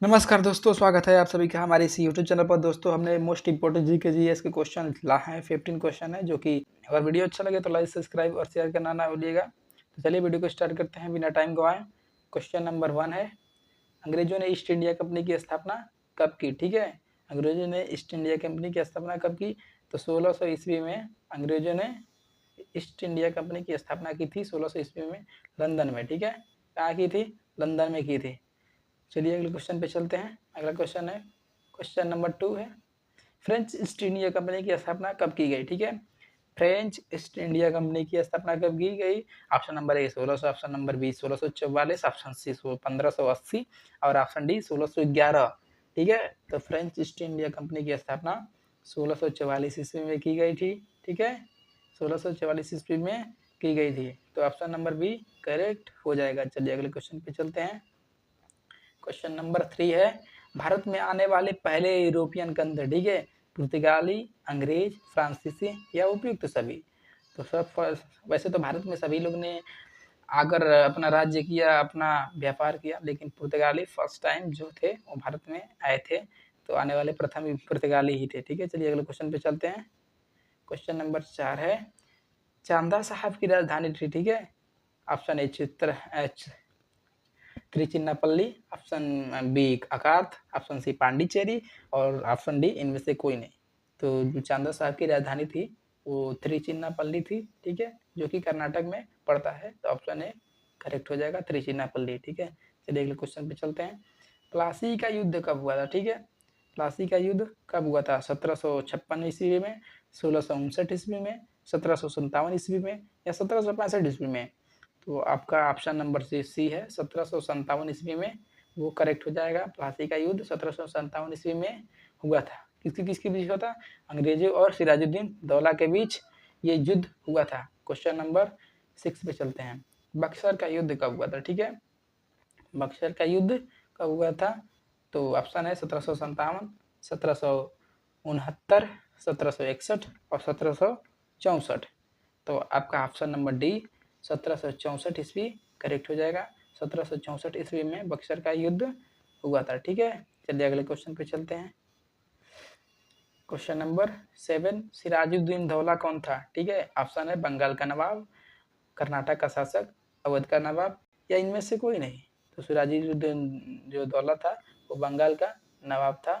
नमस्कार दोस्तों, स्वागत है आप सभी का हमारे इस यूट्यूब चैनल पर। दोस्तों, हमने मोस्ट इंपोर्टेंट जीके जीएस के क्वेश्चन ला हैं। 15 क्वेश्चन है, जो कि अगर वीडियो अच्छा लगे तो लाइक, सब्सक्राइब और शेयर करना ना भूलिएगा। तो चलिए वीडियो को स्टार्ट करते हैं बिना टाइम गवाए। क्वेश्चन नंबर 1 है, अंग्रेजों ने ईस्ट इंडिया कंपनी की स्थापना कब की? ठीक है, अंग्रेजों ने ईस्ट इंडिया कंपनी की स्थापना कब की? तो 1600 ईस्वी में अंग्रेजों ने ईस्ट इंडिया कंपनी की स्थापना की थी, 1600 ईस्वी में, लंदन में। ठीक है, कहाँ की थी? लंदन में की थी। चलिए अगले क्वेश्चन पे चलते हैं। अगला क्वेश्चन है, क्वेश्चन नंबर 2 है, फ्रेंच ईस्ट इंडिया कंपनी की स्थापना कब की गई? ठीक है, फ्रेंच ईस्ट इंडिया कंपनी की स्थापना कब की गई? Option number A 1600, option number B 1644, option C 1580 और ऑप्शन डी 1611। ठीक है, तो फ्रेंच ईस्ट इंडिया कंपनी की स्थापना 1644 ईस्वी में की गई थी। ठीक है, 1644 ईस्वी में की गई थी, तो ऑप्शन नंबर बी करेक्ट हो जाएगा। चलिए अगले क्वेश्चन पे चलते हैं। क्वेश्चन नंबर 3 है, भारत में आने वाले पहले यूरोपियन कौन थे? ठीक है, पुर्तगाली, अंग्रेज, फ्रांसीसी या उपयुक्त सभी? तो वैसे तो भारत में सभी लोग ने आकर अपना राज्य किया, अपना व्यापार किया, लेकिन पुर्तगाली फर्स्ट टाइम जो थे वो भारत में आए थे, तो आने वाले प्रथम पुर्तगाली ही थे। ठीक है, चलिए अगले क्वेश्चन पे चलते हैं। क्वेश्चन नंबर 4 है, चांदा साहब की राजधानी थी? ठीक है, option A Trichinopoly, option B अकार्थ, ऑप्शन सी पांडिचेरी और ऑप्शन डी इनमें से कोई नहीं। तो जो चांदा साहब की राजधानी थी वो त्रिचिन्नापल्ली थी। ठीक है, जो कि कर्नाटक में पड़ता है, तो ऑप्शन ए करेक्ट हो जाएगा, त्रिचिन्नापल्ली। ठीक है, चलिए अगले क्वेश्चन पे चलते हैं। प्लासी का युद्ध कब हुआ था? ठीक है, प्लासी का युद्ध कब हुआ था? 1756 ईस्वी में, 1659 ईस्वी में, 1757 ईस्वी में या 1765 ईस्वी में? तो आपका ऑप्शन नंबर सी है, 1757 ईस्वी में वो करेक्ट हो जाएगा। प्लासी का युद्ध 1757 ईस्वी में हुआ था। किसके किसके बीच हुआ था? अंग्रेजों और सिराजुद्दीन दौला के बीच ये युद्ध हुआ था। क्वेश्चन नंबर 6 पे चलते हैं। बक्सर का युद्ध कब हुआ था? ठीक है, बक्सर का युद्ध कब हुआ था? तो ऑप्शन है 1757, 1769, 1761 और 1764। तो आपका ऑप्शन नंबर डी 1764 ईस्वी करेक्ट हो जाएगा। 1764 ईस्वी में बक्सर का युद्ध हुआ था। ठीक है, चलिए अगले क्वेश्चन पे चलते हैं। क्वेश्चन नंबर 7, सिराजुद्दीन दौला कौन था? ठीक है, ऑप्शन है बंगाल का नवाब, कर्नाटक का शासक, अवध का नवाब या इनमें से कोई नहीं। तो सिराजुद्दीन जो दौला था वो बंगाल का नवाब था,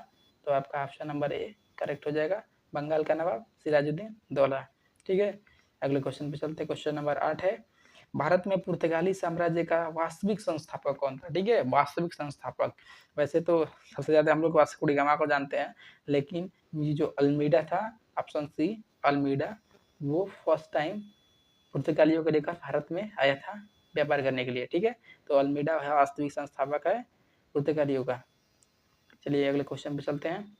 तो आपका ऑप्शन नंबर ए करेक्ट हो जाएगा, बंगाल का नवाब सिराजुद्दीन दौला। ठीक है, अगले क्वेश्चन पे चलते हैं। क्वेश्चन नंबर 8 है, भारत में पुर्तगाली साम्राज्य का वास्तविक संस्थापक कौन था? ठीक है, वास्तविक संस्थापक, वैसे तो सबसे ज्यादा हम लोग वास्को डी गामा को जानते हैं, लेकिन ये जो अल्मीडा था, ऑप्शन सी अल्मीडा, वो फर्स्ट टाइम पुर्तगालियों को लेकर भारत में आया था व्यापार करने के लिए। ठीक है, तो अल्मीडा वास्तविक संस्थापक है पुर्तगालियों का। चलिए अगले क्वेश्चन पे चलते हैं।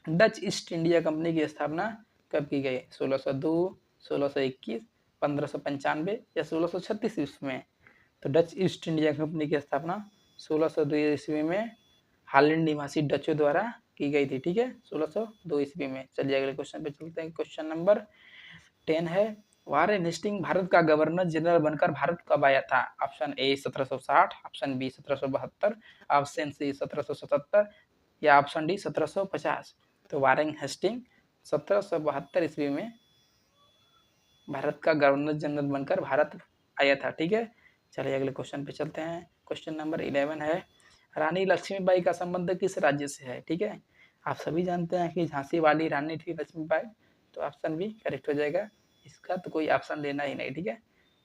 डच ईस्ट इंडिया कंपनी की स्थापना कब की गई? 1602, 1621, 1595 या 1636 ईस्वी में? तो डच ईस्ट इंडिया कंपनी की स्थापना 1602 ईस्वी में हॉलैंड निवासी डचों द्वारा की गई थी। ठीक है, 1602 ईस्वी में। चलिए अगले क्वेश्चन पे चलते हैं। क्वेश्चन नंबर 10 है, वारेन हेस्टिंग भारत का गवर्नर जनरल बनकर भारत कब आया था? Option A 1760, option B 1772, option C 1777 या ऑप्शन डी 1750। तो वारेन हेस्टिंग 1772 ईस्वी में भारत का गवर्नर जनरल बनकर भारत आया था। ठीक है, चलिए अगले क्वेश्चन पे चलते हैं। क्वेश्चन नंबर 11 है, रानी लक्ष्मीबाई का संबंध किस राज्य से है? ठीक है, आप सभी जानते हैं कि झांसी वाली रानी थी लक्ष्मीबाई, तो ऑप्शन बी करेक्ट हो जाएगा, इसका तो कोई ऑप्शन लेना ही नहीं। ठीक है,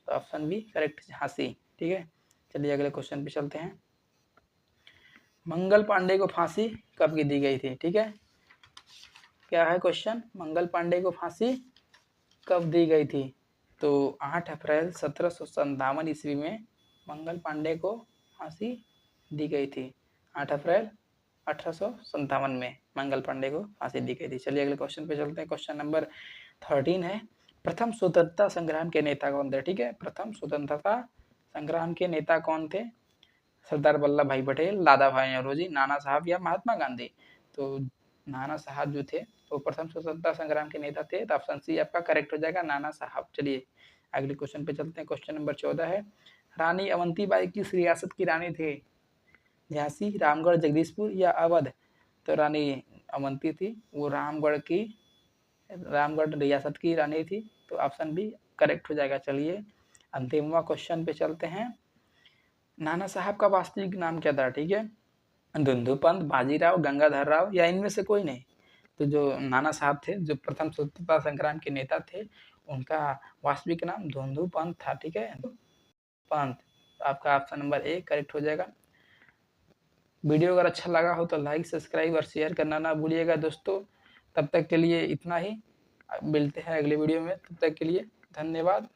तो ऑप्शन बी करेक्ट, झांसी। ठीक है, चलिए अगले क्वेश्चन पे चलते हैं। मंगल पांडे को फांसी कब की दी गई थी? ठीक है, क्या है क्वेश्चन, मंगल पांडे को फांसी कब दी गई थी? तो 8 अप्रैल 1757 ईस्वी में मंगल पांडे को फांसी दी गई थी। 8 अप्रैल 1857 में मंगल पांडे को फांसी दी गई थी। चलिए अगले क्वेश्चन पे चलते हैं। क्वेश्चन नंबर 13 है, प्रथम स्वतंत्रता संग्राम के नेता कौन थे? ठीक है, प्रथम स्वतंत्रता संग्राम के नेता कौन थे? सरदार वल्लभ भाई पटेल, दादा भाई नौरोजी, नाना साहब या महात्मा गांधी? तो नाना साहब जो थे वो प्रथम स्वतंत्रता संग्राम के नेता थे, तो ऑप्शन सी आपका करेक्ट हो जाएगा, नाना साहब। चलिए अगले क्वेश्चन पे चलते हैं। क्वेश्चन नंबर 14 है, रानी अवंतीबाई किस रियासत की रानी थे? झांसी, रामगढ़, जगदीशपुर या अवध? तो रानी अवंती थी, वो रामगढ़ रियासत की रानी थी, तो ऑप्शन बी करेक्ट हो जाएगा। चलिए अंतिमवा क्वेश्चन पे चलते हैं। नाना साहब का वास्तविक नाम क्या था? ठीक है, धुंधुपंत, बाजीराव, गंगाधर राव या इनमें से कोई नहीं। तो जो नाना साहब थे, जो प्रथम स्वतंत्रता संग्राम के नेता थे, उनका वास्तविक नाम धुंधुपंत था। ठीक है, पंत। आपका ऑप्शन नंबर ए करेक्ट हो जाएगा। वीडियो अगर अच्छा लगा हो तो लाइक, सब्सक्राइब और शेयर करना ना भूलिएगा दोस्तों। तब तक के लिए इतना ही, मिलते हैं अगले वीडियो में, तब तक के लिए धन्यवाद।